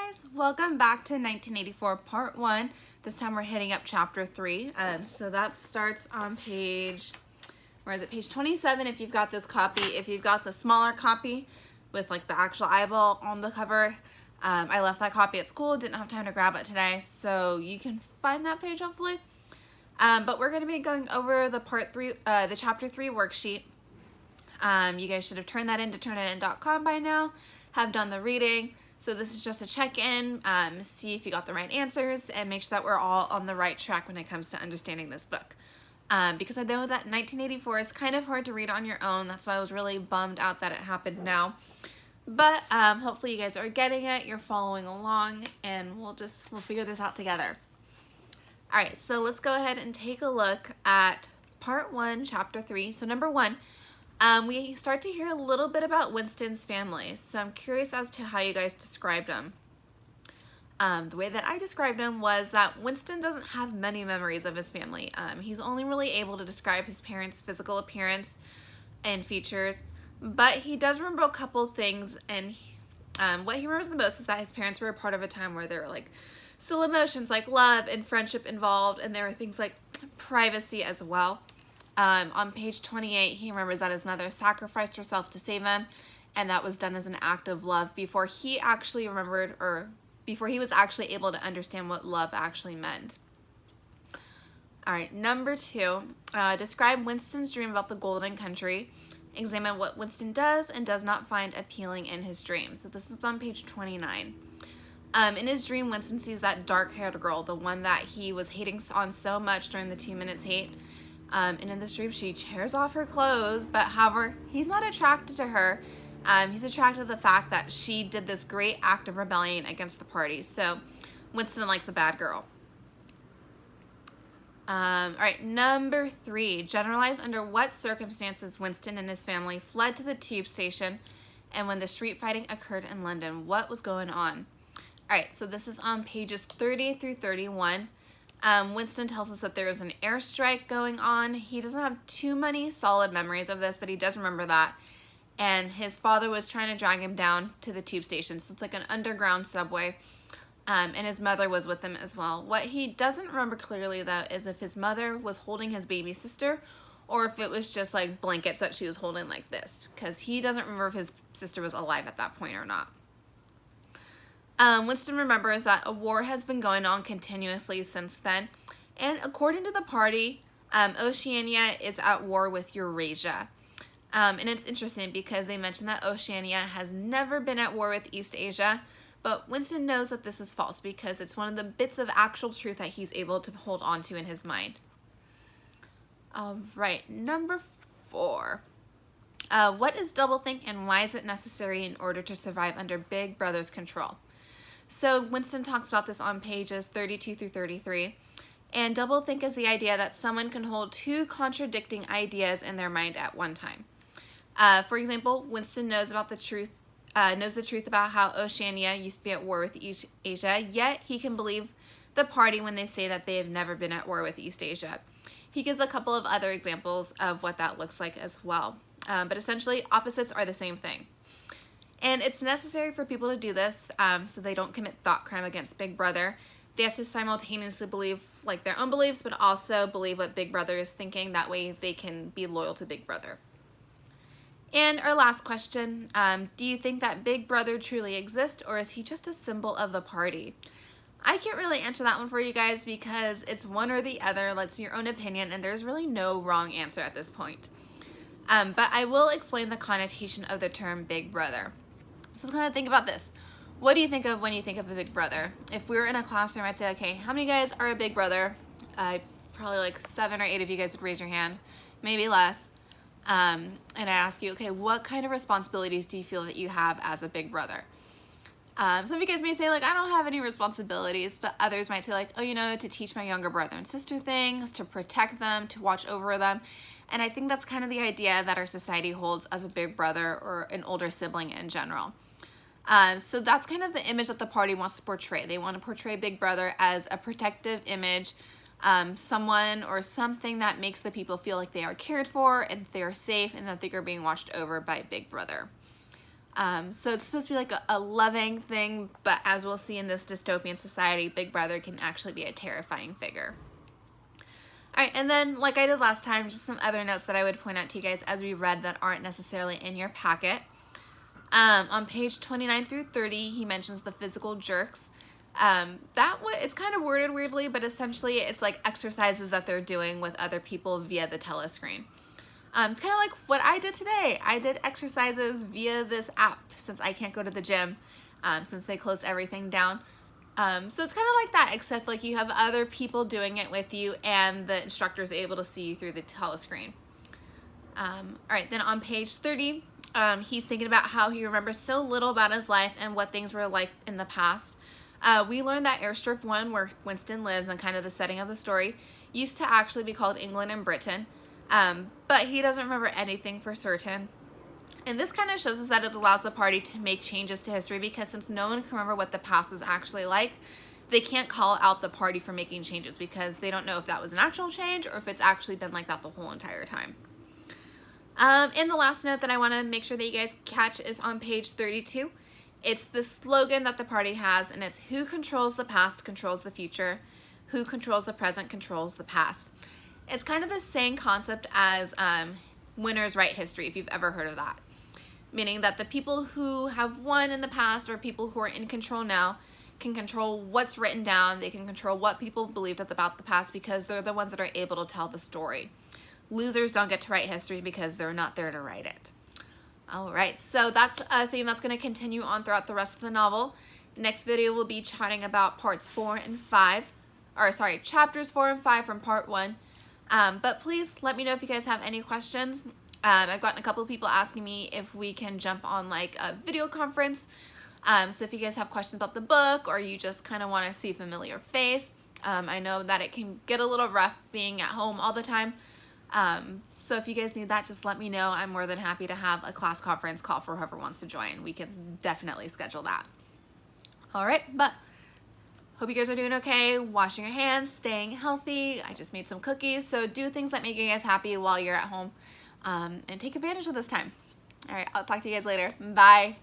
guys, welcome back to 1984 part 1. This time we're hitting up chapter 3. So that starts on page, page 27 if you've got this copy. If you've got the smaller copy with like the actual eyeball on the cover, I left that copy at school, didn't have time to grab it today, so you can find that page hopefully. But we're going to be going over the the chapter 3 worksheet. You guys should have turned that in to turnitin.com by now, have done the reading. So this is just a check-in, see if you got the right answers, and make sure that we're all on the right track when it comes to understanding this book. Because I know that 1984 is kind of hard to read on your own. That's why I was really bummed out that it happened now. But hopefully you guys are getting it, you're following along, and we'll figure this out together. Alright, so let's go ahead and take a look at part 1, chapter 3. So number 1. We start to hear a little bit about Winston's family, so I'm curious as to how you guys described him. The way that I described him was that Winston doesn't have many memories of his family. He's only really able to describe his parents' physical appearance and features, but he does remember a couple things, and what he remembers the most is that his parents were a part of a time where there were like still emotions like love and friendship involved, and there were things like privacy as well. On page 28, he remembers that his mother sacrificed herself to save him, and that was done as an act of love before he actually remembered, or before he was actually able to understand what love actually meant. Alright, number 2, describe Winston's dream about the Golden Country. Examine what Winston does and does not find appealing in his dream. So this is on page 29. In his dream, Winston sees that dark-haired girl, the one that he was hating on so much during the 2 minutes hate. And in this dream, she tears off her clothes, but however, he's not attracted to her. He's attracted to the fact that she did this great act of rebellion against the party. So Winston likes a bad girl. Alright, number 3. Generalize under what circumstances Winston and his family fled to the tube station and when the street fighting occurred in London. What was going on? Alright, so this is on pages 30 through 31. Winston tells us that there was an airstrike going on. He doesn't have too many solid memories of this, but he does remember that. And his father was trying to drag him down to the tube station. So it's like an underground subway. And his mother was with him as well. What he doesn't remember clearly, though, is if his mother was holding his baby sister or if it was just like blankets that she was holding like this. Because he doesn't remember if his sister was alive at that point or not. Winston remembers that a war has been going on continuously since then, and according to the party, Oceania is at war with Eurasia. And it's interesting because they mention that Oceania has never been at war with East Asia, but Winston knows that this is false because it's one of the bits of actual truth that he's able to hold on to in his mind. Alright, number 4. What is doublethink and why is it necessary in order to survive under Big Brother's control? So Winston talks about this on pages 32 through 33. And doublethink is the idea that someone can hold 2 contradicting ideas in their mind at one time. For example, Winston knows the truth about how Oceania used to be at war with East Asia, yet he can believe the party when they say that they have never been at war with East Asia. He gives a couple of other examples of what that looks like as well. But essentially, opposites are the same thing. And it's necessary for people to do this so they don't commit thought crime against Big Brother. They have to simultaneously believe like their own beliefs, but also believe what Big Brother is thinking. That way they can be loyal to Big Brother. And our last question, do you think that Big Brother truly exists, or is he just a symbol of the party? I can't really answer that one for you guys because it's one or the other. That's your own opinion, and there's really no wrong answer at this point. But I will explain the connotation of the term Big Brother. So kind of think about this. What do you think of when you think of a Big Brother? If we were in a classroom, I'd say, okay, how many of you guys are a Big Brother? Probably like 7 or 8 of you guys would raise your hand, maybe less. And I ask you, okay, what kind of responsibilities do you feel that you have as a Big Brother? Some of you guys may say, like, I don't have any responsibilities, but others might say, like, oh, you know, to teach my younger brother and sister things, to protect them, to watch over them. And I think that's kind of the idea that our society holds of a Big Brother or an older sibling in general. So that's kind of the image that the party wants to portray. They want to portray Big Brother as a protective image, someone or something that makes the people feel like they are cared for and they are safe and that they are being watched over by Big Brother. So it's supposed to be like a loving thing, but as we'll see in this dystopian society, Big Brother can actually be a terrifying figure. Alright, and then like I did last time, just some other notes that I would point out to you guys as we read that aren't necessarily in your packet. On page 29 through 30, he mentions the physical jerks. It's kind of worded weirdly, but essentially it's like exercises that they're doing with other people via the telescreen. It's kind of like what I did today. I did exercises via this app since I can't go to the gym, since they closed everything down. So it's kind of like that, except like you have other people doing it with you and the instructor is able to see you through the telescreen. All right, then on page 30, he's thinking about how he remembers so little about his life and what things were like in the past. We learned that Airstrip 1, where Winston lives and kind of the setting of the story, used to actually be called England and Britain, but he doesn't remember anything for certain. And this kind of shows us that it allows the party to make changes to history, because since no one can remember what the past was actually like, they can't call out the party for making changes because they don't know if that was an actual change or if it's actually been like that the whole entire time. And the last note that I want to make sure that you guys catch is on page 32. It's the slogan that the party has, and it's who controls the past controls the future, who controls the present controls the past. It's kind of the same concept as winners write history, if you've ever heard of that. Meaning that the people who have won in the past or people who are in control now can control what's written down. They can control what people believed about the past because they're the ones that are able to tell the story. Losers don't get to write history because they're not there to write it. All right, so that's a theme that's going to continue on throughout the rest of the novel. Next video will be chatting about chapters 4 and 5 from part 1. But please let me know if you guys have any questions. I've gotten a couple of people asking me if we can jump on like a video conference. So if you guys have questions about the book or you just kind of want to see a familiar face, I know that it can get a little rough being at home all the time. So if you guys need that, just let me know. I'm more than happy to have a class conference call for whoever wants to join. We can definitely schedule that. All right, but hope you guys are doing okay, washing your hands, staying healthy. I just made some cookies, so do things that make you guys happy while you're at home, and take advantage of this time. All right, I'll talk to you guys later. Bye.